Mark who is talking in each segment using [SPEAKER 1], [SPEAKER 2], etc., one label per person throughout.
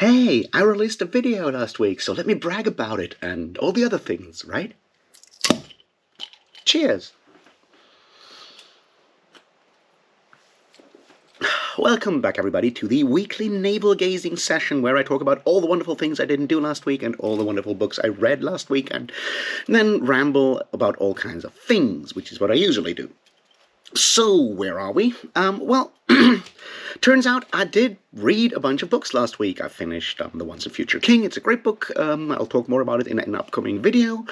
[SPEAKER 1] Hey, I released a video last week, so let me brag about it and all the other things, right? Cheers! Welcome back, everybody, to the weekly navel-gazing session where I talk about all the wonderful things I didn't do last week and all the wonderful books I read last week and then ramble about all kinds of things, which is what I usually do. So, where are we? Well, turns out I did read a bunch of books last week. I finished The Once and Future King. It's a great book. I'll talk more about it in an upcoming video.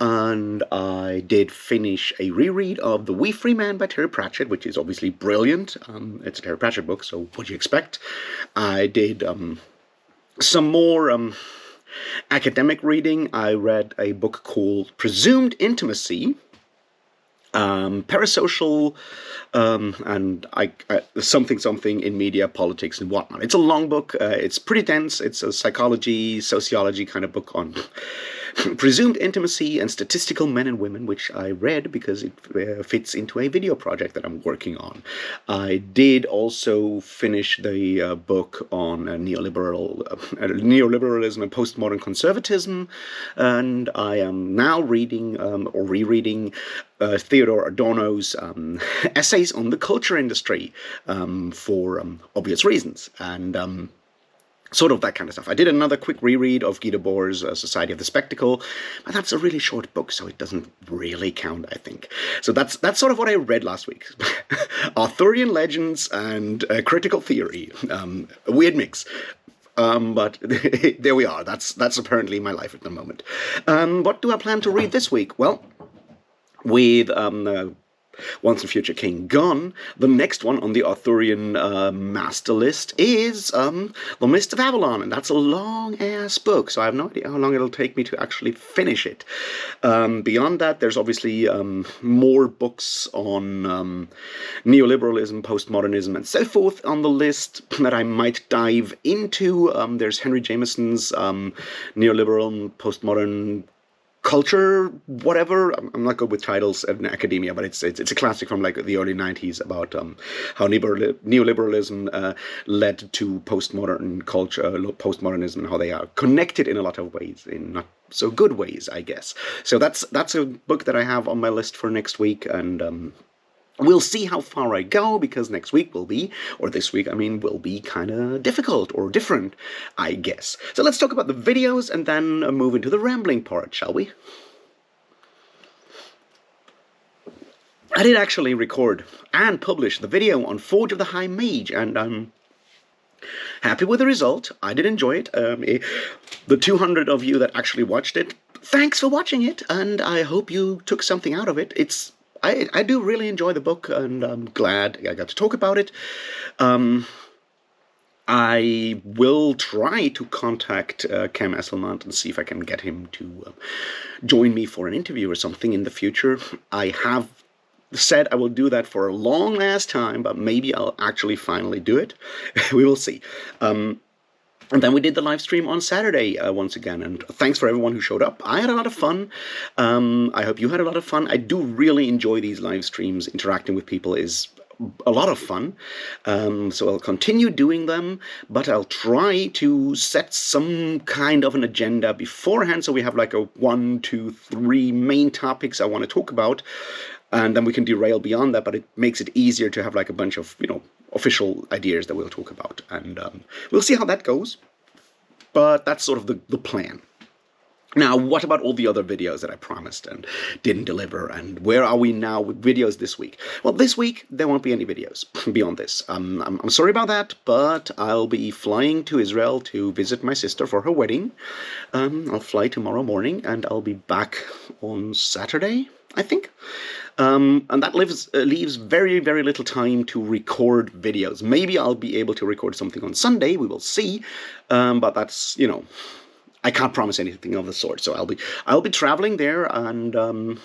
[SPEAKER 1] And I did finish a reread of The Wee Free Man by Terry Pratchett, which is obviously brilliant. It's a Terry Pratchett book, so what do you expect? I did some more academic reading. I read a book called Presumed Intimacy, parasocial and something in media, politics, and whatnot. It's a long book. It's pretty dense. It's a psychology, sociology kind of book on presumed intimacy and statistical men and women, which I read because it fits into a video project that I'm working on. I did also finish the book on neoliberalism and postmodern conservatism, and I am now reading or rereading Theodore Adorno's essays on the culture industry for obvious reasons, and sort of that kind of stuff. I did another quick reread of Guy Debord's Society of the Spectacle, but that's a really short book, so it doesn't really count, I think. So that's sort of what I read last week. Arthurian legends and critical theory. A weird mix. But there we are. That's apparently my life at the moment. What do I plan to read this week? Well, with Once and Future King gone, the next one on the Arthurian master list is The Mist of Avalon, and that's a long-ass book, so I have no idea how long it'll take me to actually finish it. Beyond that, there's obviously more books on neoliberalism, postmodernism, and so forth on the list that I might dive into. There's Henry Jameson's neoliberal, postmodern culture, whatever. I'm not good with titles in academia, but it's a classic from like the early 90s about how neoliberalism led to postmodern culture, postmodernism, and how they are connected in a lot of ways, in not so good ways, I guess. So that's a book that I have on my list for next week, and we'll see how far I go, because next week will be, or this week, I mean, will be kind of difficult or different, I guess. So let's talk about the videos and then move into the rambling part, shall we? I did actually record and publish the video on Forge of the High Mage, and I'm happy with the result. I did enjoy it. The 200 of you that actually watched it, thanks for watching it, and I hope you took something out of it. I do really enjoy the book, and I'm glad I got to talk about it. I will try to contact Cam Esselmont and see if I can get him to join me for an interview or something in the future. I have said I will do that for a long last time, but maybe I'll actually finally do it. We will see. And then we did the live stream on Saturday once again, and thanks for everyone who showed up. I had a lot of fun. I hope you had a lot of fun. I do really enjoy these live streams. Interacting with people is a lot of fun. So I'll continue doing them, but I'll try to set some kind of an agenda beforehand, so we have like a 1, 2, 3 main topics I want to talk about, and then we can derail beyond that, but it makes it easier to have like a bunch of, official ideas that we'll talk about, and we'll see how that goes, but that's sort of the plan. Now, what about all the other videos that I promised and didn't deliver, and where are we now with videos this week? Well, this week, there won't be any videos beyond this. I'm sorry about that, but I'll be flying to Israel to visit my sister for her wedding. I'll fly tomorrow morning, and I'll be back on Saturday, I think. And that leaves very, very little time to record videos. Maybe I'll be able to record something on Sunday, we will see, but that's, I can't promise anything of the sort. So I'll be traveling there, and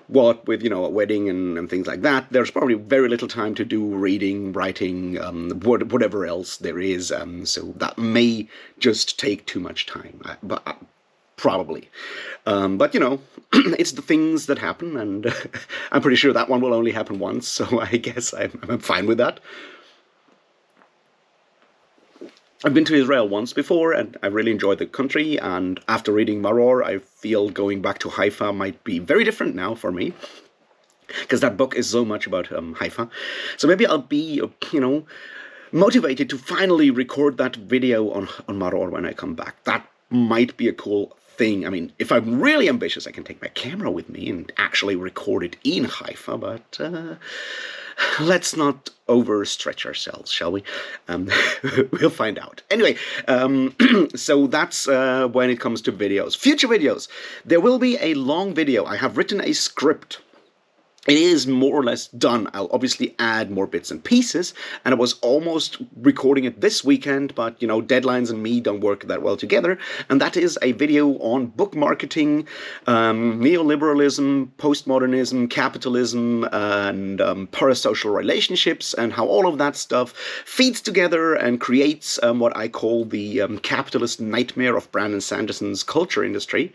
[SPEAKER 1] what with a wedding and things like that, there's probably very little time to do reading, writing, whatever else there is. So that may just take too much time. Probably. But, it's the things that happen, and I'm pretty sure that one will only happen once, so I guess I'm fine with that. I've been to Israel once before, and I really enjoyed the country. And after reading Maror, I feel going back to Haifa might be very different now for me, because that book is so much about Haifa. So maybe I'll be, motivated to finally record that video on Maror when I come back. That might be a cool thing. I mean, if I'm really ambitious, I can take my camera with me and actually record it in Haifa, but let's not overstretch ourselves, shall we? We'll find out. Anyway, so that's when it comes to videos. Future videos. There will be a long video. I have written a script. It is more or less done. I'll obviously add more bits and pieces, and I was almost recording it this weekend, but deadlines and me don't work that well together. And that is a video on book marketing, neoliberalism, postmodernism, capitalism, and parasocial relationships, and how all of that stuff feeds together and creates what I call the capitalist nightmare of Brandon Sanderson's culture industry.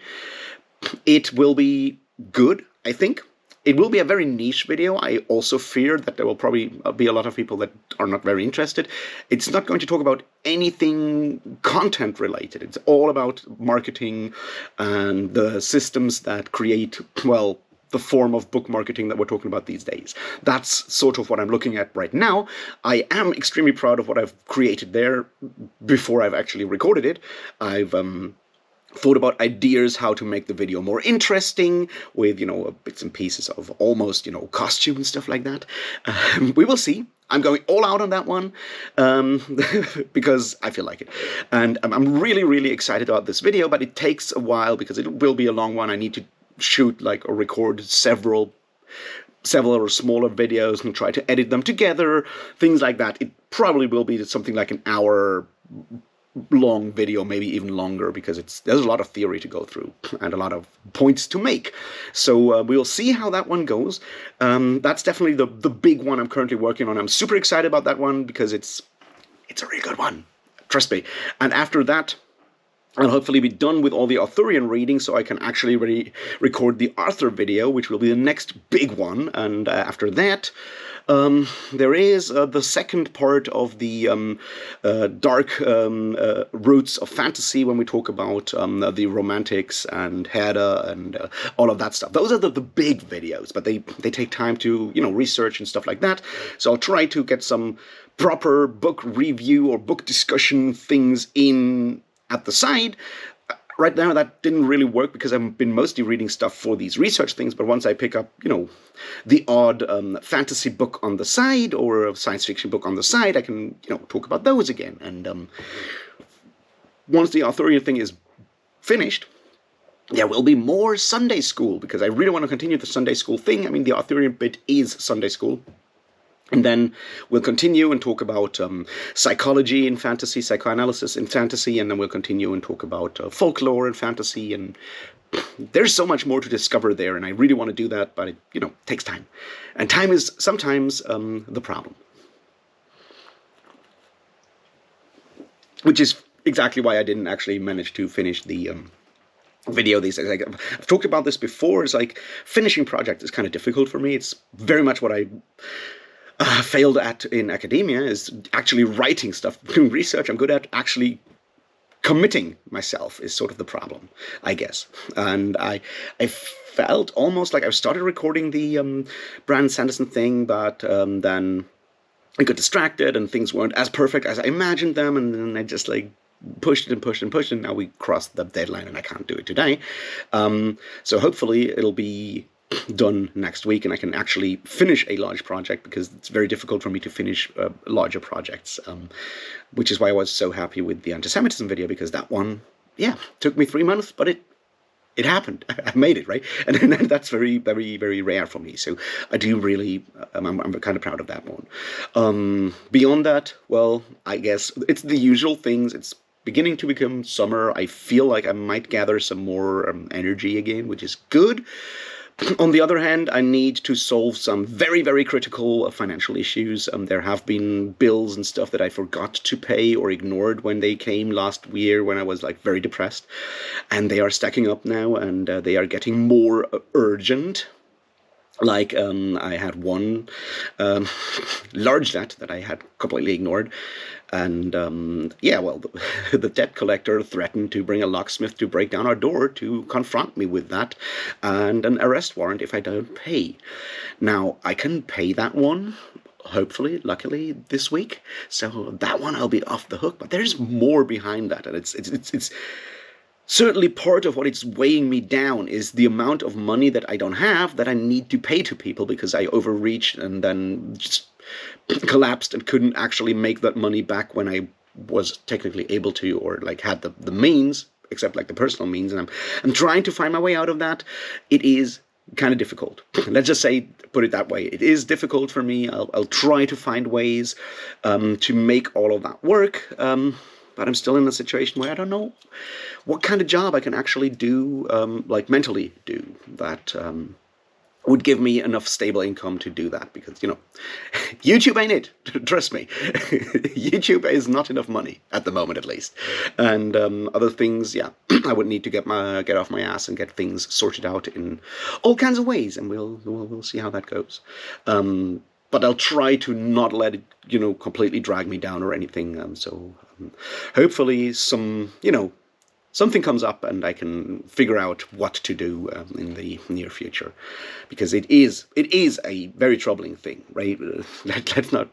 [SPEAKER 1] It will be good, I think. It will be a very niche video. I also fear that there will probably be a lot of people that are not very interested. It's not going to talk about anything content related. It's all about marketing and the systems that create, well, the form of book marketing that we're talking about these days. That's sort of what I'm looking at right now. I am extremely proud of what I've created there before I've actually recorded it. I've thought about ideas how to make the video more interesting with, bits and pieces of almost, costume and stuff like that. We will see. I'm going all out on that one because I feel like it. And I'm really, really excited about this video, but it takes a while because it will be a long one. I need to shoot or record several smaller videos and try to edit them together, things like that. It probably will be something like an hour long video, maybe even longer, because there's a lot of theory to go through and a lot of points to make. So we'll see how that one goes. That's definitely the big one I'm currently working on. I'm super excited about that one because it's a really good one. Trust me. And after that, I'll hopefully be done with all the Arthurian reading, so I can actually record the Arthur video, which will be the next big one. And after that, there is the second part of the dark roots of fantasy when we talk about the romantics and Hedda and all of that stuff. Those are the big videos, but they take time to research and stuff like that. So I'll try to get some proper book review or book discussion things in at the side. Right now, that didn't really work because I've been mostly reading stuff for these research things, but once I pick up, the odd fantasy book on the side or a science fiction book on the side, I can, talk about those again. And once the Arthurian thing is finished, there will be more Sunday school, because I really want to continue the Sunday school thing. I mean, the Arthurian bit is Sunday school. And then we'll continue and talk about psychology in fantasy, psychoanalysis in fantasy, and then we'll continue and talk about folklore in fantasy. And there's so much more to discover there, and I really want to do that, but it takes time. And time is sometimes the problem. Which is exactly why I didn't actually manage to finish the video these days. I've talked about this before. It's like finishing projects is kind of difficult for me. It's very much what I failed at in academia, is actually writing stuff, doing research. I'm good at actually committing myself is sort of the problem, I guess. And I felt almost like I started recording the Brandon Sanderson thing, but then I got distracted and things weren't as perfect as I imagined them, and then I just pushed and pushed and pushed, and now we crossed the deadline and I can't do it today. So hopefully it'll be done next week and I can actually finish a large project, because it's very difficult for me to finish larger projects, which is why I was so happy with the anti-Semitism video, because that one, took me 3 months, but it happened. I made it, right? And that's very, very, very rare for me. So I do really, I'm kind of proud of that one. Beyond that, well, I guess it's the usual things. It's beginning to become summer. I feel like I might gather some more energy again, which is good. On the other hand, I need to solve some very, very critical financial issues. There have been bills and stuff that I forgot to pay or ignored when they came last year when I was very depressed. And they are stacking up now, and they are getting more urgent. Like I had one um, large debt that I had completely ignored, and yeah, well, the debt collector threatened to bring a locksmith to break down our door to confront me with that, and an arrest warrant if I don't pay. Now I can pay that one. Hopefully, luckily, this week. So that one I'll be off the hook. But there's more behind that, and it's certainly part of what is weighing me down is the amount of money that I don't have that I need to pay to people because I overreached and then just collapsed and couldn't actually make that money back when I was technically able to, or like had the means, except like the personal means. And I'm trying to find my way out of that. It is kind of difficult. Let's just say, put it that way. It is difficult for me. I'll try to find ways to make all of that work. But I'm still in a situation where I don't know what kind of job I can actually do, like mentally do, that would give me enough stable income to do that. Because, YouTube ain't it. Trust me. YouTube is not enough money, at the moment at least. And other things, yeah, I would need to get off my ass and get things sorted out in all kinds of ways. And we'll see how that goes. But I'll try to not let it, completely drag me down or anything. So hopefully something comes up and I can figure out what to do in the near future, because it is a very troubling thing, right? Let's not,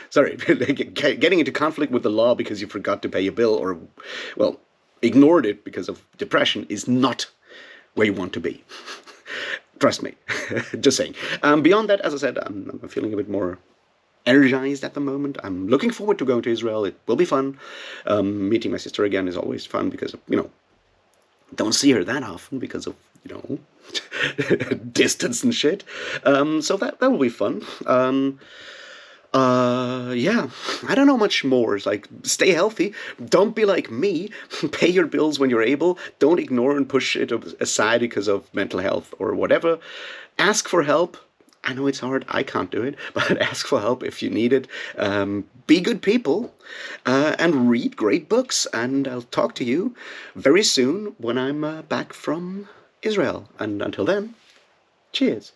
[SPEAKER 1] sorry, getting into conflict with the law because you forgot to pay a bill or, well, ignored it because of depression is not where you want to be. Trust me. Just saying. Beyond that, as I said, I'm feeling a bit more energized at the moment. I'm looking forward to going to Israel. It will be fun. Meeting my sister again is always fun because, don't see her that often because of, distance and shit. So that will be fun. Yeah, I don't know much more. It's like, stay healthy. Don't be like me. Pay your bills when you're able. Don't ignore and push it aside because of mental health or whatever. Ask for help. I know it's hard. I can't do it, but ask for help if you need it. Be good people, and read great books. And I'll talk to you very soon when I'm back from Israel. And until then, cheers.